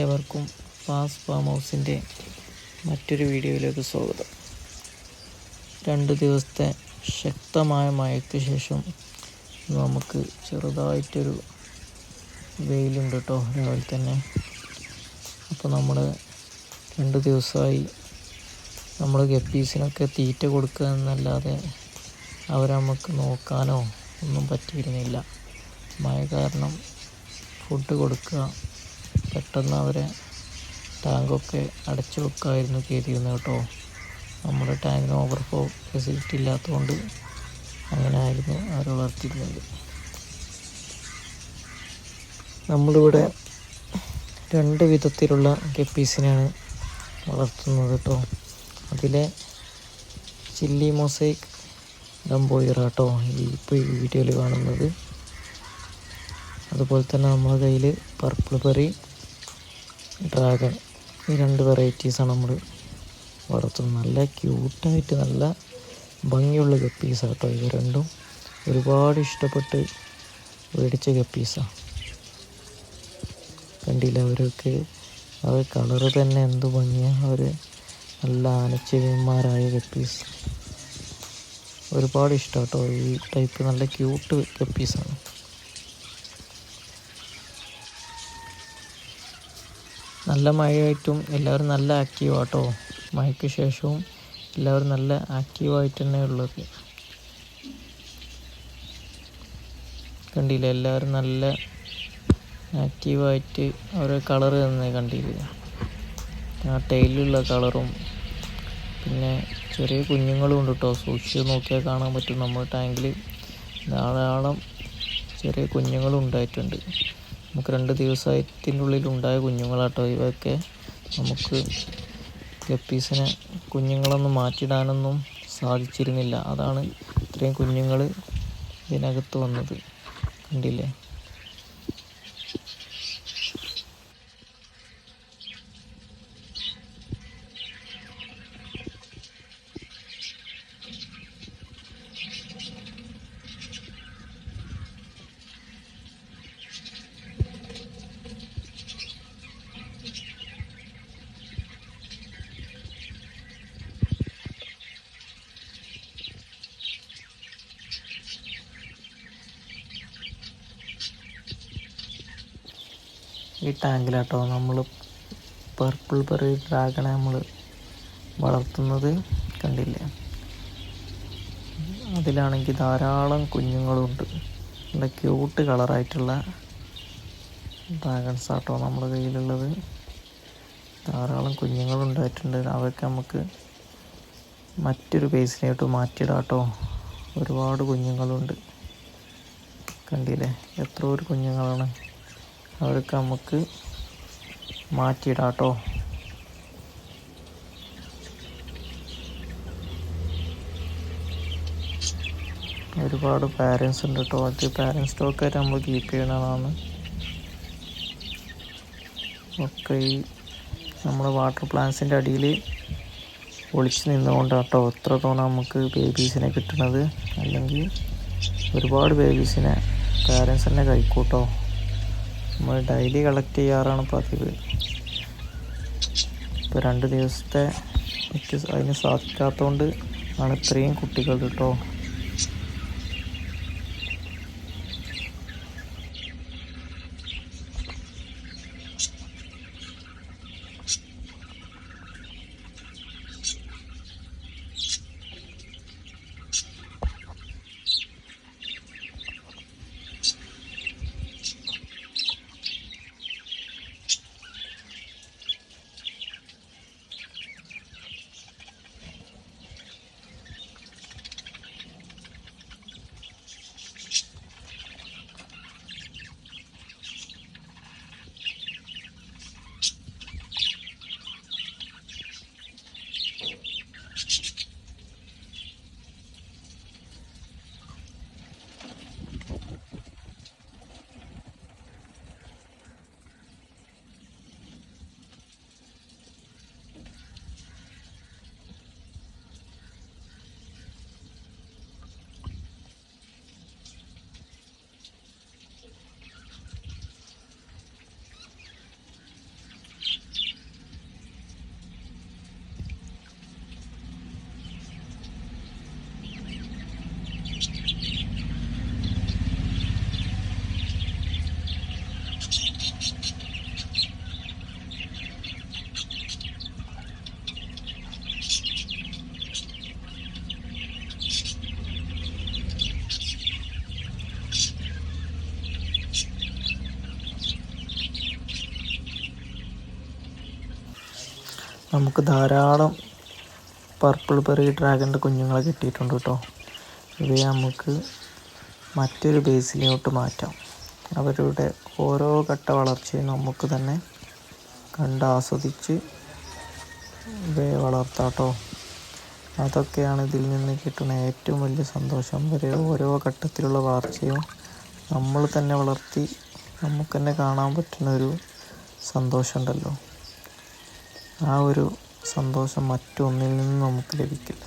ഏവർക്കും ഫാസ് ഫാം ഹൗസിൻ്റെ മറ്റൊരു വീഡിയോയിലേക്ക് സ്വാഗതം. 2 ദിവസത്തെ ശക്തമായ മഴയ്ക്ക് ശേഷം നമുക്ക് ചെറുതായിട്ടൊരു വെയിലുണ്ട് കേട്ടോ രാവിലെ തന്നെ. അപ്പോൾ നമ്മൾ 2 ദിവസമായി നമ്മൾ ഗപ്പീസിനൊക്കെ തീറ്റ കൊടുക്കുക എന്നല്ലാതെ അവരെ നമുക്ക് നോക്കാനോ ഒന്നും പറ്റിയിരുന്നില്ല. മഴ കാരണം ഫുഡ് കൊടുക്കുക, പെട്ടെന്ന് അവരെ ടാങ്കൊക്കെ അടച്ചു വെക്കായിരുന്നു ചെയ്തിരുന്നത് കേട്ടോ. നമ്മുടെ ടാങ്കിന് ഓവർഫ്ലോ ഫെസിലിറ്റി ഇല്ലാത്തതുകൊണ്ട് അങ്ങനെ ആയിരുന്നു അവർ വളർത്തിയിരുന്നത്. നമ്മളിവിടെ 2 വിധത്തിലുള്ള ഗപ്പീസിനെയാണ് വളർത്തുന്നത് കേട്ടോ. അതിലെ ചില്ലി മൊസൈക്ക് ഗംബോയിറ കേട്ടോ ഇപ്പോൾ ഈ വീഡിയോയിൽ കാണുന്നത്. അതുപോലെ തന്നെ നമ്മുടെ കയ്യിൽ പർപ്പിൾ ബെറി, ഡ്രാഗൺ, ഈ 2 വെറൈറ്റീസാണ് നമ്മൾ വളർത്തുന്നത്. നല്ല ക്യൂട്ടായിട്ട് നല്ല ഭംഗിയുള്ള ഗപ്പീസാണ് കേട്ടോ. ഇവ രണ്ടും ഒരുപാട് ഇഷ്ടപ്പെട്ട് മേടിച്ച ഗപ്പീസാണ്. കണ്ടില്ല അവരൊക്കെ, അവർ കളറ് തന്നെ എന്ത് ഭംഗിയാണ്. അവർ നല്ല ആനച്ചെവിയന്മാരായ ഗപ്പീസ്. ഒരുപാട് ഇഷ്ടം കേട്ടോ. ഈ ടൈപ്പ് നല്ല ക്യൂട്ട് ഗപ്പീസാണ്. നല്ല മഴയായിട്ടും എല്ലാവരും നല്ല ആക്റ്റീവ് ആട്ടോ. മഴയ്ക്ക് ശേഷവും എല്ലാവരും നല്ല ആക്റ്റീവായിട്ട് തന്നെ ഉള്ളത്. കണ്ടില്ല, എല്ലാവരും നല്ല ആക്റ്റീവായിട്ട് ഓരോ കളറ് തന്നെ കണ്ടില്ല. ആ ടൈലിലുള്ള കളറും പിന്നെ ചെറിയ കുഞ്ഞുങ്ങളും ഉണ്ട് കേട്ടോ. സൂക്ഷിച്ച് നോക്കിയാൽ കാണാൻ പറ്റും. നമ്മുടെ ടാങ്കിൽ ധാരാളം ചെറിയ കുഞ്ഞുങ്ങളും ഉണ്ടായിട്ടുണ്ട്. നമുക്ക് 2 ദിവസത്തിൻ്റെ ഉള്ളിൽ ഉണ്ടായ കുഞ്ഞുങ്ങളാട്ടോ ഇവയൊക്കെ. നമുക്ക് ഗപ്പീസിനെ കുഞ്ഞുങ്ങളൊന്നും മാറ്റിയിടാനൊന്നും സാധിച്ചിരുന്നില്ല. അതാണ് ഇത്രയും കുഞ്ഞുങ്ങൾ ഇതിനകത്ത് വന്നത്. കണ്ടില്ലേ? ഈ ടാങ്കിലാട്ടോ നമ്മൾ പർപ്പിൾ ബെറി ഡ്രാഗണെ നമ്മൾ വളർത്തുന്നത്. കണ്ടില്ലേ? അതിലാണെങ്കിൽ ധാരാളം കുഞ്ഞുങ്ങളുണ്ട്. നല്ല ക്യൂട്ട് കളറായിട്ടുള്ള ഡ്രാഗൺസ് ആട്ടോ നമ്മുടെ കയ്യിലുള്ളത്. ധാരാളം കുഞ്ഞുങ്ങളുണ്ടായിട്ടുണ്ട്. അവയൊക്കെ നമുക്ക് മറ്റൊരു ബേസിനായിട്ട് മാറ്റിയിടാം കേട്ടോ. ഒരുപാട് കുഞ്ഞുങ്ങളുണ്ട്. കണ്ടില്ലേ? എത്ര ഒരു കുഞ്ഞുങ്ങളാണ്. അവർക്ക് നമുക്ക് മാറ്റിയിടാം കേട്ടോ. ഒരുപാട് പാരൻസ് ഉണ്ട് കേട്ടോ. അത് പാരൻസ് സ്റ്റോക്കായിട്ട് നമ്മൾ കീപ്പ് ചെയ്യണതാണ്. ഒക്കെ ഈ നമ്മുടെ വാട്ടർ പ്ലാന്റ്സിൻ്റെ അടിയിൽ ഒളിച്ച് നിന്നുകൊണ്ടാണ് കേട്ടോ എത്ര തവണ നമുക്ക് ബേബീസിനെ കിട്ടുന്നത്. അല്ലെങ്കിൽ ഒരുപാട് ബേബീസിനെ പാരൻസ് തന്നെ കഴിക്കൂട്ടോ. നമ്മൾ ഡെയിലി കളക്ട് ചെയ്യാറാണ് പതിവ്. ഇപ്പോൾ 2 ദിവസത്തെ അതിന് സാധിക്കാത്തതുകൊണ്ട് ആണ് ഇത്രയും കുട്ടികൾ കേട്ടോ. നമുക്ക് ധാരാളം പർപ്പിൾ ബെറി ഡ്രാഗണിൻ്റെ കുഞ്ഞുങ്ങളെ കിട്ടിയിട്ടുണ്ട് കേട്ടോ. ഇവയെ നമുക്ക് മറ്റൊരു ബേസിലോട്ട് മാറ്റാം. അവരുടെ ഓരോ ഘട്ട വളർച്ചയും നമുക്ക് തന്നെ കണ്ട് ആസ്വദിച്ച് ഇവയെ വളർത്താം കേട്ടോ. അതൊക്കെയാണ് ഇതിൽ നിന്ന് കിട്ടുന്ന ഏറ്റവും വലിയ സന്തോഷം. ഇവരെ ഓരോ ഘട്ടത്തിലുള്ള വളർച്ചയും നമ്മൾ തന്നെ വളർത്തി നമുക്ക് തന്നെ കാണാൻ പറ്റുന്നൊരു സന്തോഷമുണ്ടല്ലോ. ആ ഒരു സന്തോഷം മറ്റൊന്നിൽ നിന്നും നമുക്ക് ലഭിക്കില്ല.